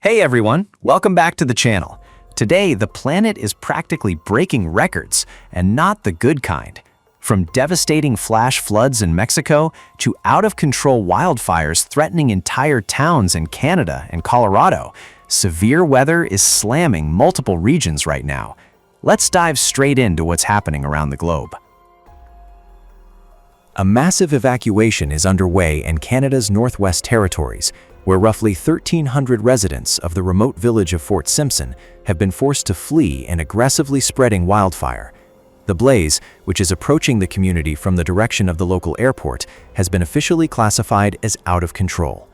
Hey everyone, welcome back to the channel. Today, the planet is practically breaking records, and not the good kind. From devastating flash floods in Mexico to out-of-control wildfires threatening entire towns in Canada and Colorado, severe weather is slamming multiple regions right now. Let's dive straight into what's happening around the globe. A massive evacuation is underway in Canada's Northwest Territories, where roughly 1,300 residents of the remote village of Fort Simpson have been forced to flee an aggressively spreading wildfire. The blaze, which is approaching the community from the direction of the local airport, has been officially classified as out of control.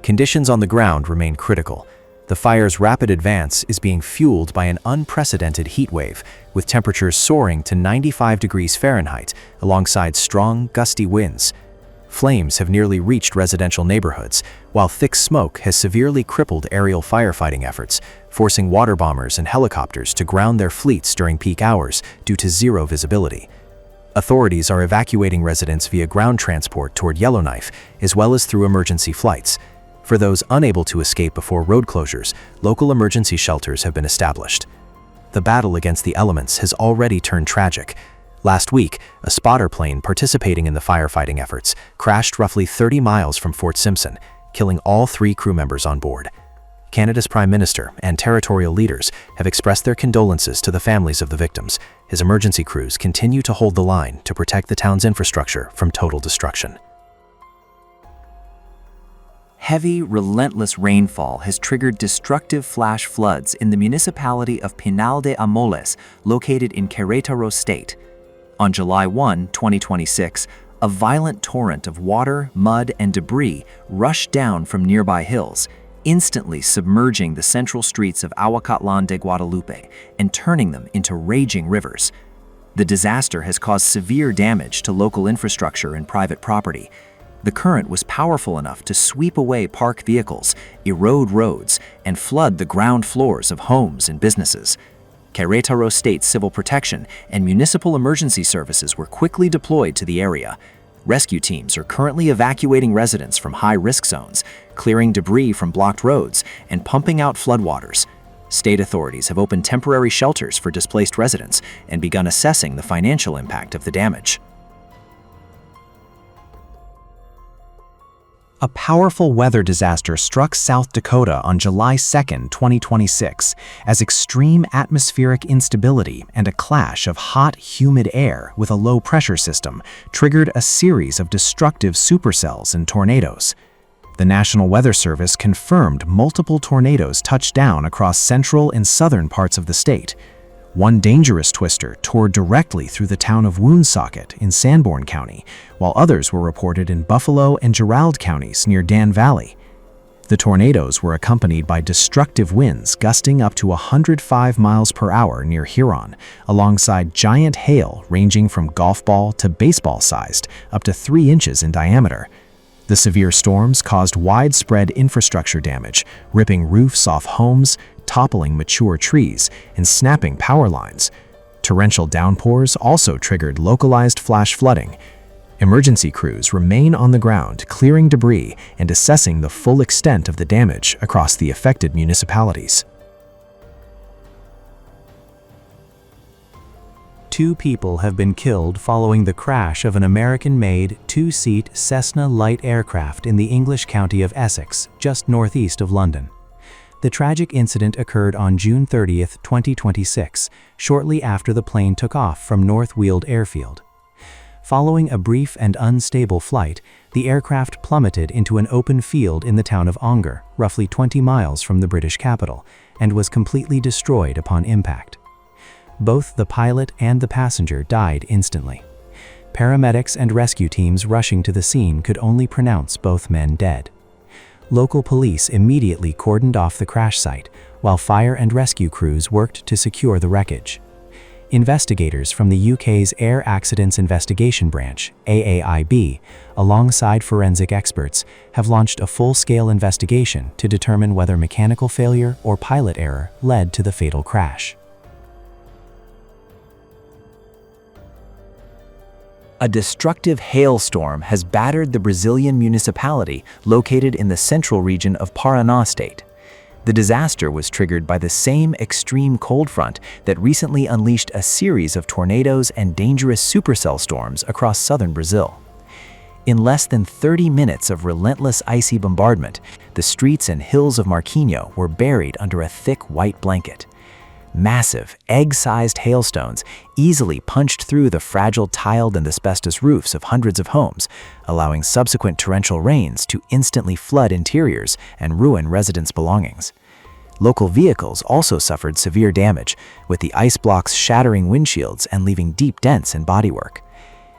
Conditions on the ground remain critical. The fire's rapid advance is being fueled by an unprecedented heat wave, with temperatures soaring to 95 degrees Fahrenheit alongside strong, gusty winds. Flames have nearly reached residential neighborhoods, while thick smoke has severely crippled aerial firefighting efforts, forcing water bombers and helicopters to ground their fleets during peak hours due to zero visibility. Authorities are evacuating residents via ground transport toward Yellowknife, as well as through emergency flights. For those unable to escape before road closures, local emergency shelters have been established. The battle against the elements has already turned tragic. Last week, a spotter plane participating in the firefighting efforts crashed roughly 30 miles from Fort Simpson, killing all 3 crew members on board. Canada's Prime Minister and territorial leaders have expressed their condolences to the families of the victims. His emergency crews continue to hold the line to protect the town's infrastructure from total destruction. Heavy, relentless rainfall has triggered destructive flash floods in the municipality of Pinal de Amoles, located in Querétaro State. On July 1, 2026, a violent torrent of water, mud, and debris rushed down from nearby hills, instantly submerging the central streets of Aguacatlan de Guadalupe and turning them into raging rivers. The disaster has caused severe damage to local infrastructure and private property. The current was powerful enough to sweep away parked vehicles, erode roads, and flood the ground floors of homes and businesses. Querétaro State Civil Protection and municipal emergency services were quickly deployed to the area. Rescue teams are currently evacuating residents from high-risk zones, clearing debris from blocked roads, and pumping out floodwaters. State authorities have opened temporary shelters for displaced residents and begun assessing the financial impact of the damage. A powerful weather disaster struck South Dakota on July 2, 2026, as extreme atmospheric instability and a clash of hot, humid air with a low-pressure system triggered a series of destructive supercells and tornadoes. The National Weather Service confirmed multiple tornadoes touched down across central and southern parts of the state. One dangerous twister tore directly through the town of Woonsocket in Sanborn County, while others were reported in Buffalo and Gerald counties near Dan Valley. The tornadoes were accompanied by destructive winds gusting up to 105 miles per hour near Huron, alongside giant hail ranging from golf ball to baseball-sized, up to 3 inches in diameter. The severe storms caused widespread infrastructure damage, ripping roofs off homes, toppling mature trees, and snapping power lines. Torrential downpours also triggered localized flash flooding. Emergency crews remain on the ground, clearing debris and assessing the full extent of the damage across the affected municipalities. 2 people have been killed following the crash of an American-made 2-seat Cessna light aircraft in the English county of Essex, just northeast of London. The tragic incident occurred on June 30, 2026, shortly after the plane took off from North Weald Airfield. Following a brief and unstable flight, the aircraft plummeted into an open field in the town of Ongar, roughly 20 miles from the British capital, and was completely destroyed upon impact. Both the pilot and the passenger died instantly. Paramedics and rescue teams rushing to the scene could only pronounce both men dead. Local police immediately cordoned off the crash site, while fire and rescue crews worked to secure the wreckage. Investigators from the UK's Air Accidents Investigation Branch, AAIB, alongside forensic experts, have launched a full-scale investigation to determine whether mechanical failure or pilot error led to the fatal crash. A destructive hailstorm has battered the Brazilian municipality located in the central region of Paraná state. The disaster was triggered by the same extreme cold front that recently unleashed a series of tornadoes and dangerous supercell storms across southern Brazil. In less than 30 minutes of relentless icy bombardment, the streets and hills of Marquinhos were buried under a thick white blanket. Massive, egg-sized hailstones easily punched through the fragile tiled and asbestos roofs of hundreds of homes, allowing subsequent torrential rains to instantly flood interiors and ruin residents' belongings. Local vehicles also suffered severe damage, with the ice blocks shattering windshields and leaving deep dents in bodywork.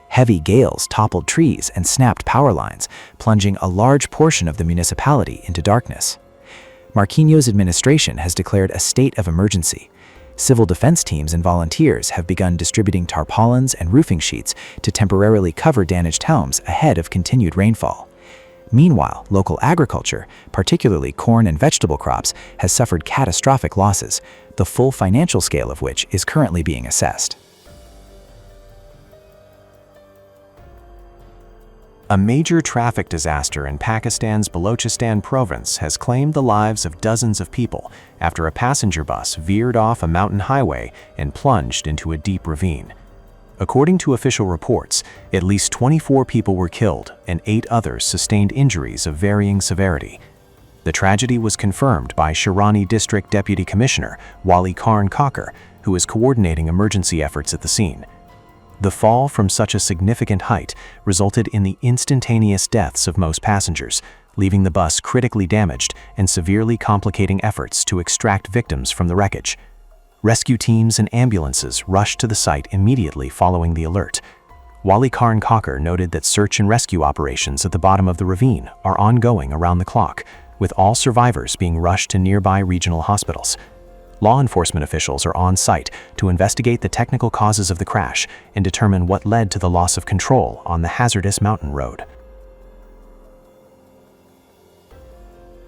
Heavy gales toppled trees and snapped power lines, plunging a large portion of the municipality into darkness. Marquinhos' administration has declared a state of emergency. Civil defense teams and volunteers have begun distributing tarpaulins and roofing sheets to temporarily cover damaged homes ahead of continued rainfall. Meanwhile, local agriculture, particularly corn and vegetable crops, has suffered catastrophic losses, the full financial scale of which is currently being assessed. A major traffic disaster in Pakistan's Balochistan province has claimed the lives of dozens of people after a passenger bus veered off a mountain highway and plunged into a deep ravine. According to official reports, at least 24 people were killed and 8 others sustained injuries of varying severity. The tragedy was confirmed by Shirani District Deputy Commissioner Wali Karn Kakar, who is coordinating emergency efforts at the scene. The fall from such a significant height resulted in the instantaneous deaths of most passengers, leaving the bus critically damaged and severely complicating efforts to extract victims from the wreckage. Rescue teams and ambulances rushed to the site immediately following the alert. Wali Karn Kakar noted that search and rescue operations at the bottom of the ravine are ongoing around the clock, with all survivors being rushed to nearby regional hospitals. Law enforcement officials are on site to investigate the technical causes of the crash and determine what led to the loss of control on the hazardous mountain road.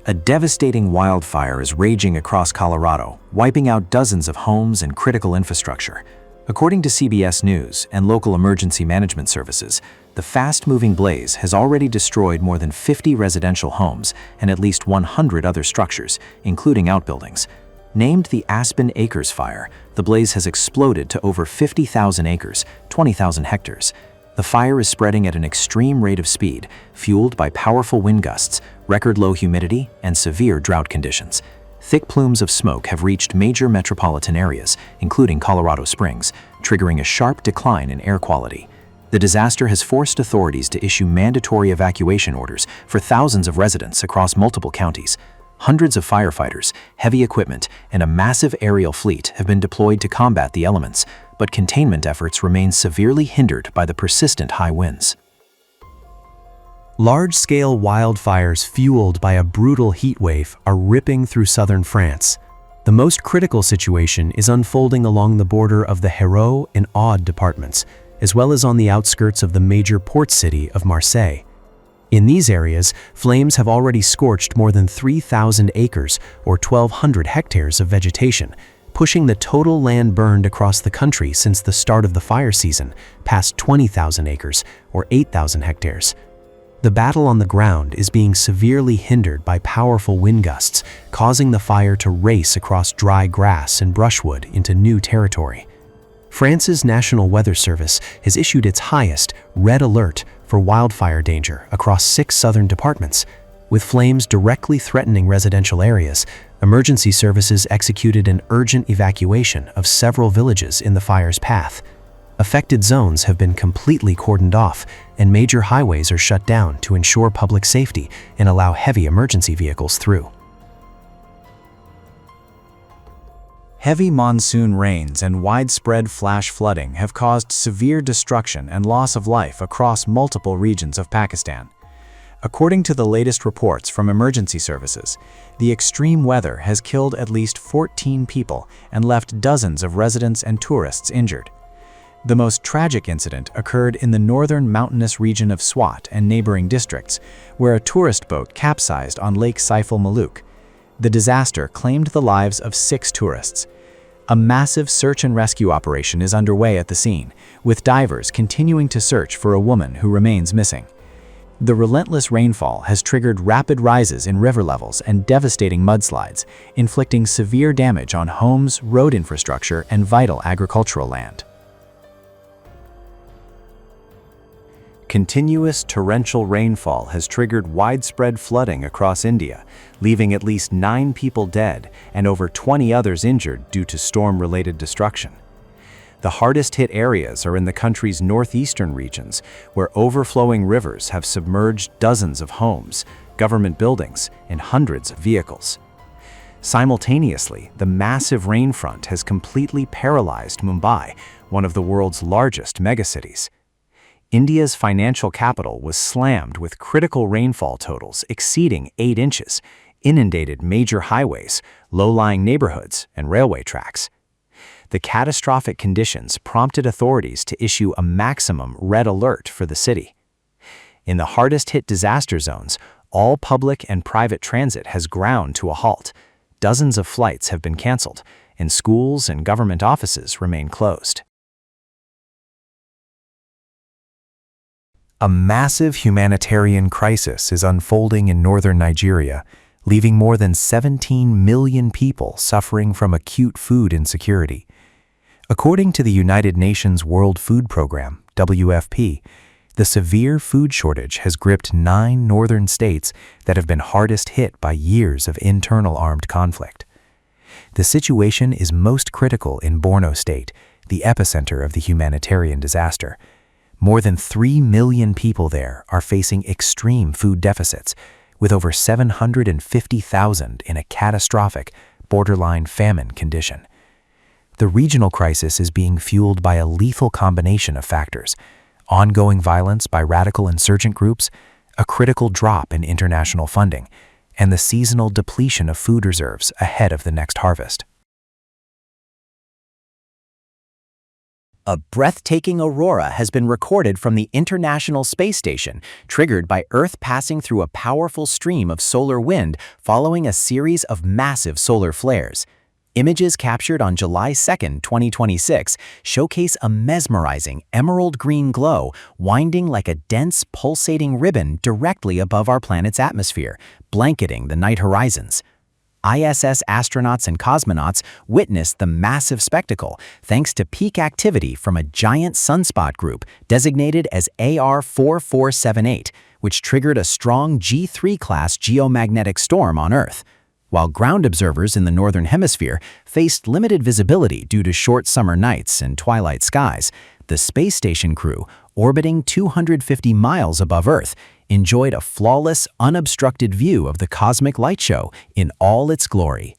A devastating wildfire is raging across Colorado, wiping out dozens of homes and critical infrastructure. According to CBS News and local emergency management services, the fast-moving blaze has already destroyed more than 50 residential homes and at least 100 other structures, including outbuildings. Named the Aspen Acres Fire, the blaze has exploded to over 50,000 acres, 20,000 hectares. The fire is spreading at an extreme rate of speed, fueled by powerful wind gusts, record low humidity, and severe drought conditions. Thick plumes of smoke have reached major metropolitan areas, including Colorado Springs, triggering a sharp decline in air quality. The disaster has forced authorities to issue mandatory evacuation orders for thousands of residents across multiple counties. Hundreds of firefighters, heavy equipment, and a massive aerial fleet have been deployed to combat the elements, but containment efforts remain severely hindered by the persistent high winds. Large-scale wildfires fueled by a brutal heat wave are ripping through southern France. The most critical situation is unfolding along the border of the Hérault and Aude departments, as well as on the outskirts of the major port city of Marseille. In these areas, flames have already scorched more than 3,000 acres or 1,200 hectares of vegetation, pushing the total land burned across the country since the start of the fire season past 20,000 acres or 8,000 hectares. The battle on the ground is being severely hindered by powerful wind gusts, causing the fire to race across dry grass and brushwood into new territory. France's National Weather Service has issued its highest red alert for wildfire danger across 6 southern departments. With flames directly threatening residential areas, emergency services executed an urgent evacuation of several villages in the fire's path. Affected zones have been completely cordoned off, and major highways are shut down to ensure public safety and allow heavy emergency vehicles through. Heavy monsoon rains and widespread flash flooding have caused severe destruction and loss of life across multiple regions of Pakistan. According to the latest reports from emergency services, the extreme weather has killed at least 14 people and left dozens of residents and tourists injured. The most tragic incident occurred in the northern mountainous region of Swat and neighboring districts, where a tourist boat capsized on Lake Saiful-Malook. The disaster claimed the lives of 6 tourists. A massive search and rescue operation is underway at the scene, with divers continuing to search for a woman who remains missing. The relentless rainfall has triggered rapid rises in river levels and devastating mudslides, inflicting severe damage on homes, road infrastructure, and vital agricultural land. Continuous torrential rainfall has triggered widespread flooding across India, leaving at least 9 people dead and over 20 others injured due to storm-related destruction. The hardest-hit areas are in the country's northeastern regions, where overflowing rivers have submerged dozens of homes, government buildings, and hundreds of vehicles. Simultaneously, the massive rain front has completely paralyzed Mumbai, one of the world's largest megacities. India's financial capital was slammed with critical rainfall totals exceeding 8 inches, inundated major highways, low-lying neighborhoods, and railway tracks. The catastrophic conditions prompted authorities to issue a maximum red alert for the city. In the hardest-hit disaster zones, all public and private transit has ground to a halt. Dozens of flights have been canceled, and schools and government offices remain closed. A massive humanitarian crisis is unfolding in northern Nigeria, leaving more than 17 million people suffering from acute food insecurity. According to the United Nations World Food Program, WFP, the severe food shortage has gripped 9 northern states that have been hardest hit by years of internal armed conflict. The situation is most critical in Borno State, the epicenter of the humanitarian disaster. More than 3 million people there are facing extreme food deficits, with over 750,000 in a catastrophic, borderline famine condition. The regional crisis is being fueled by a lethal combination of factors: ongoing violence by radical insurgent groups, a critical drop in international funding, and the seasonal depletion of food reserves ahead of the next harvest. A breathtaking aurora has been recorded from the International Space Station, triggered by Earth passing through a powerful stream of solar wind following a series of massive solar flares. Images captured on July 2, 2026, showcase a mesmerizing emerald green glow winding like a dense, pulsating ribbon directly above our planet's atmosphere, blanketing the night horizons. ISS astronauts and cosmonauts witnessed the massive spectacle thanks to peak activity from a giant sunspot group designated as AR4478, which triggered a strong G3-class geomagnetic storm on Earth. While ground observers in the northern hemisphere faced limited visibility due to short summer nights and twilight skies, the space station crew, orbiting 250 miles above Earth, enjoyed a flawless, unobstructed view of the cosmic light show in all its glory.